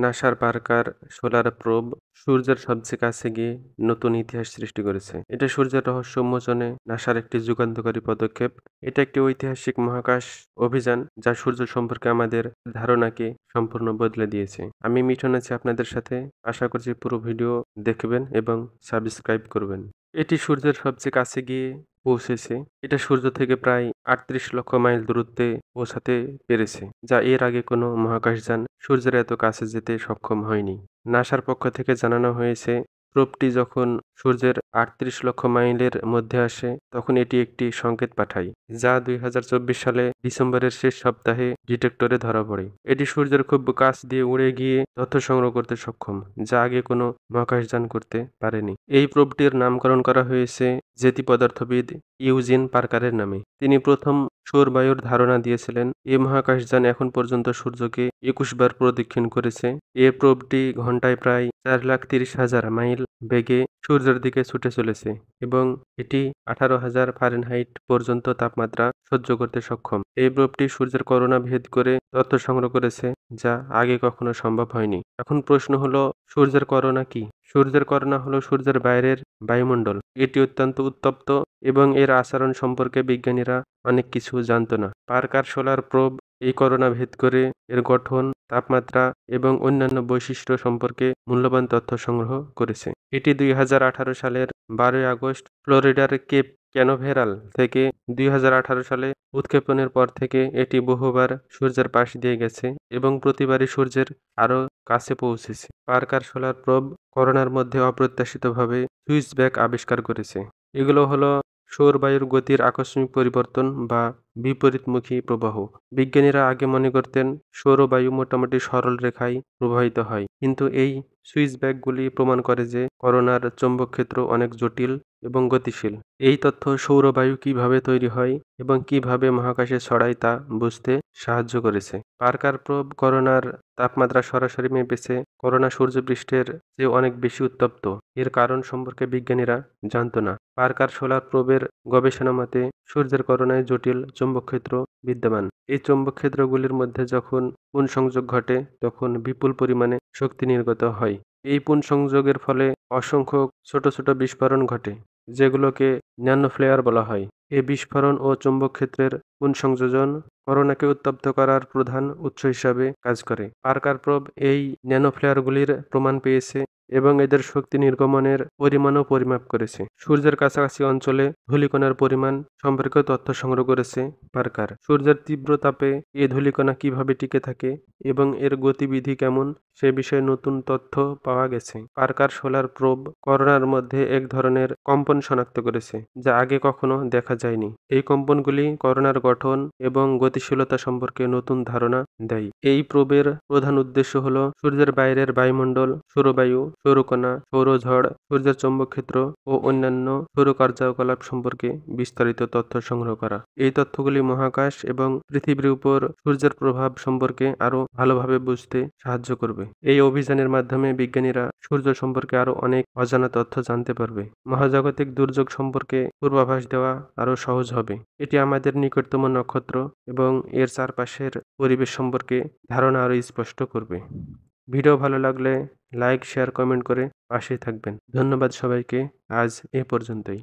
নাসার Parker solar probe সূর্যের সবচেয়ে কাছে গিয়ে নতুন ইতিহাস সৃষ্টি করেছে। এটা সূর্যের রহস্য উন্মোচনে নাসার একটি যুগান্তকারী পদক্ষেপ। এটা একটি ঐতিহাসিক মহাকাশ অভিযান যা সূর্য সম্পর্কে আমাদের ধারণাকে সম্পূর্ণ বদলে দিয়েছে। আমি মিঠুন আছি আপনাদের সাথে। আশা করছি পুরো ভিডিও দেখবেন এবং সাবস্ক্রাইব করবেন। এটি সূর্যের সবচেয়ে কাছে গিয়ে পৌঁছেছে। এটা সূর্য থেকে প্রায় ৩৮ লক্ষ মাইল দূরত্বে পৌঁছাতে পেরেছে, যা এর আগে কোনো মহাকাশযান সূর্যের এত কাছে যেতে সক্ষম হয়নি। নাসার পক্ষ থেকে জানানো হয়েছে, প্রোবটি যখন সূর্যের ৩৮ লক্ষ মাইলের মধ্যে আসে তখন এটি একটি সংকেত পাঠায়, যা ২০২৪ সালে ডিসেম্বরের শেষ সপ্তাহে ডিটেক্টরে ধরা পড়ে। এটি সূর্যের খুব কাছ দিয়ে উড়ে গিয়ে তথ্য সংগ্রহ করতে সক্ষম, যা আগে কোনো মহাকাশযান করতে পারেনি। এই প্রোবটির নামকরণ করা হয়েছে জেতি পদার্থবিদ ইউজিন পার্কারের নামে। তিনি প্রথম সৌরবায়ুর ধারণা দিয়েছিলেন। এই মহাকাশযান এখন পর্যন্ত সূর্যকে ২১ বার প্রদক্ষিণ করেছে। এ প্রোবটি ঘন্টায় প্রায় ৪,৩০,০০০ মাইল বেগে সূর্যের দিকে ছুটে চলেছে এবং এটি ১৮,০০০ ফারেনহাইট পর্যন্ত তাপমাত্রা সহ্য করতে সক্ষম। এই প্রোবটি সূর্যের করোনা ভেদ করে তথ্য সংগ্রহ করেছে, যা আগে কখনো সম্ভব হয়নি। এখন প্রশ্ন হলো, সূর্যের করোনা কি? সূর্যের করোনা হলো সূর্যের বাইরের বায়ুমণ্ডল। এটি অত্যন্ত উত্তপ্ত এবং এর আচরণ সম্পর্কে বিজ্ঞানীরা অনেক কিছু জানত না। পার্কার সোলার প্রোব এই করোনা ভেদ করে এর গঠন, তাপমাত্রা এবং অন্যান্য বৈশিষ্ট্য সম্পর্কে মূল্যবান তথ্য সংগ্রহ করেছে। এটি ২০১৮ সালের ১২ আগস্ট ফ্লোরিডার কেপ ক্যানাভেরাল থেকে ২০১৮ সালে উৎক্ষেপণের পর থেকে এটি বহুবার সূর্যের পাশ দিয়ে গেছে এবং প্রতিবারই সূর্যের আরও কাছে পৌঁছেছে। পার্কার সোলার প্রোব করোনার মধ্যে অপ্রত্যাশিতভাবে সুইচব্যাক আবিষ্কার করেছে। এগুলো হলো সৌরবায়ুর গতির আকস্মিক পরিবর্তন বা বিপরীতমুখী প্রবাহ। বিজ্ঞানীরা আগে মনে করতেন সৌরবায়ু মোটামুটি সরল রেখায় প্রবাহিত হয়, কিন্তু এই সুইচব্যাকগুলি প্রমাণ করে যে করোনার চৌম্বক ক্ষেত্র অনেক জটিল এবং গতিশীল। এই তথ্য সৌরবায়ু কিভাবে তৈরি হয় এবং কিভাবে মহাকাশে ছড়ায় তা বুঝতে সাহায্য করেছে। পার্কার প্রোব করোনার তাপমাত্রা সরাসরি মেপেছে। করোনা সূর্যপৃষ্ঠের চেয়ে অনেক বেশি উত্তপ্ত। এর কারণ সম্পর্কে বিজ্ঞানীরা জানত না। পার্কার সোলার প্রোবের গবেষণা মতে সূর্যের করোনায় জটিল চৌম্বকক্ষেত্র বিদ্যমান। এই চৌম্বকক্ষেত্রগুলির মধ্যে যখন পুনঃসংযোগ ঘটে তখন বিপুল পরিমাণে শক্তি নির্গত হয়। এই পুনঃসংযোগের ফলে অসংখ্য ছোট ছোট বিস্ফোরণ ঘটে, যেগুলোকে ন্যানোফ্লেয়ার বলা হয়। এই বিস্ফোরণ ও চৌম্বকক্ষেত্রের পুনঃসংযোজন করোনাকে উত্তপ্ত করার প্রধান উৎস হিসাবে কাজ করে। পার্কার প্রোব এই ন্যানোফ্লেয়ারগুলির প্রমাণ পেয়েছে এবং এদের শক্তি নির্গমনের পরিমাণও পরিমাপ করেছে। সূর্যের কাছাকাছি অঞ্চলে ধূলিকণার পরিমাণ সম্পর্কে তথ্য সংগ্রহ করেছে পার্কার। সূর্যের তীব্র তাপে এই ধূলিকণা কিভাবে টিকে থাকে এবং এর গতিবিধি কেমন সে বিষয়ে নতুন তথ্য পাওয়া গেছে। পার্কার সোলার প্রোব করোনার মধ্যে এক ধরনের কম্পন শনাক্ত করেছে, যা আগে কখনো দেখা যায়নি। এই কম্পনগুলি করোনার গঠন এবং গতিশীলতা সম্পর্কে নতুন ধারণা দেয়। এই প্রোবের প্রধান উদ্দেশ্য হল সূর্যের বাইরের বায়ুমণ্ডল, সৌরবায়ু, সৌরকণা, সৌরঝড়, সূর্যের চৌম্বকক্ষেত্র ও অন্যান্য সৌর কার্যকলাপ সম্পর্কে বিস্তারিত তথ্য সংগ্রহ করা। এই তথ্যগুলি মহাকাশ এবং পৃথিবীর উপর সূর্যের প্রভাব সম্পর্কে আরও ভালোভাবে বুঝতে সাহায্য করবে। এই অভিযানের মাধ্যমে বিজ্ঞানীরা সূর্য সম্পর্কে আরও অনেক অজানা তথ্য জানতে পারবে। মহাজাগতিক দুর্যোগ সম্পর্কে পূর্বাভাস দেওয়া আরও সহজ হবে। এটি আমাদের নিকটতম নক্ষত্র এবং এর চারপাশের পরিবেশ সম্পর্কে ধারণা আরও স্পষ্ট করবে। ভিডিও ভালো লাগলে লাইক, শেয়ার, কমেন্ট করে পাশে থাকবেন। ধন্যবাদ সবাইকে। আজ এ পর্যন্তই।